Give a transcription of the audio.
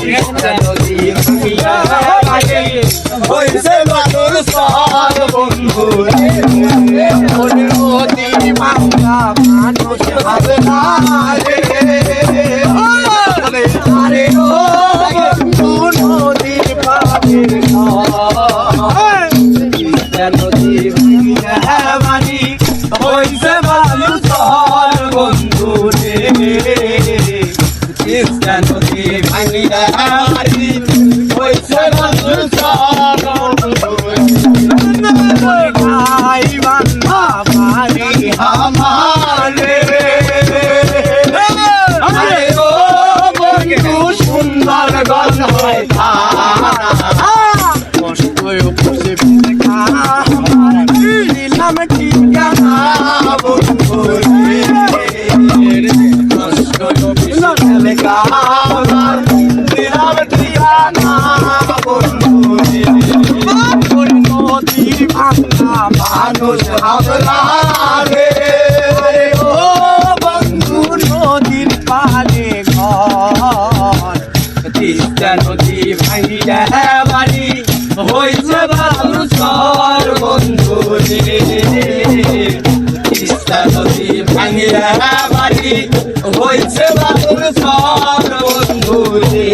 নদী ভাঙিয়া বাড়ি হইছে বাদুর সর বন্ধু নদী ভাঙা মানুষ হবে না রে আরে ও বন্ধু নদী পাবের নদী ভাঙিয়া বাড়ি হইছে বাদুর সর বন্ধু রে নদী ভাঙিয়া বাড়ি হইছে বাদুর সর বন্ধু গাই বান্ধা বাড়ি আমারে আরে ও বন্ধু সুন্দর গন্ধ হয় কষ্ট বসে দিলাম ঠিকানা বন্ধু কষ্ট লেখা দিলাম ঠিকানা বন্ধু নদীর ভাঙা মানুষ হাবলা রে ও বন্ধু নদীর পালে ঘর তিস্তা নদী ভাঙিয়া বাড়ি হইছে বালু সর বন্ধু রে তিস্তা নদী ভাঙিয়া বাড়ি হইছে বালুর সর বন্ধু রে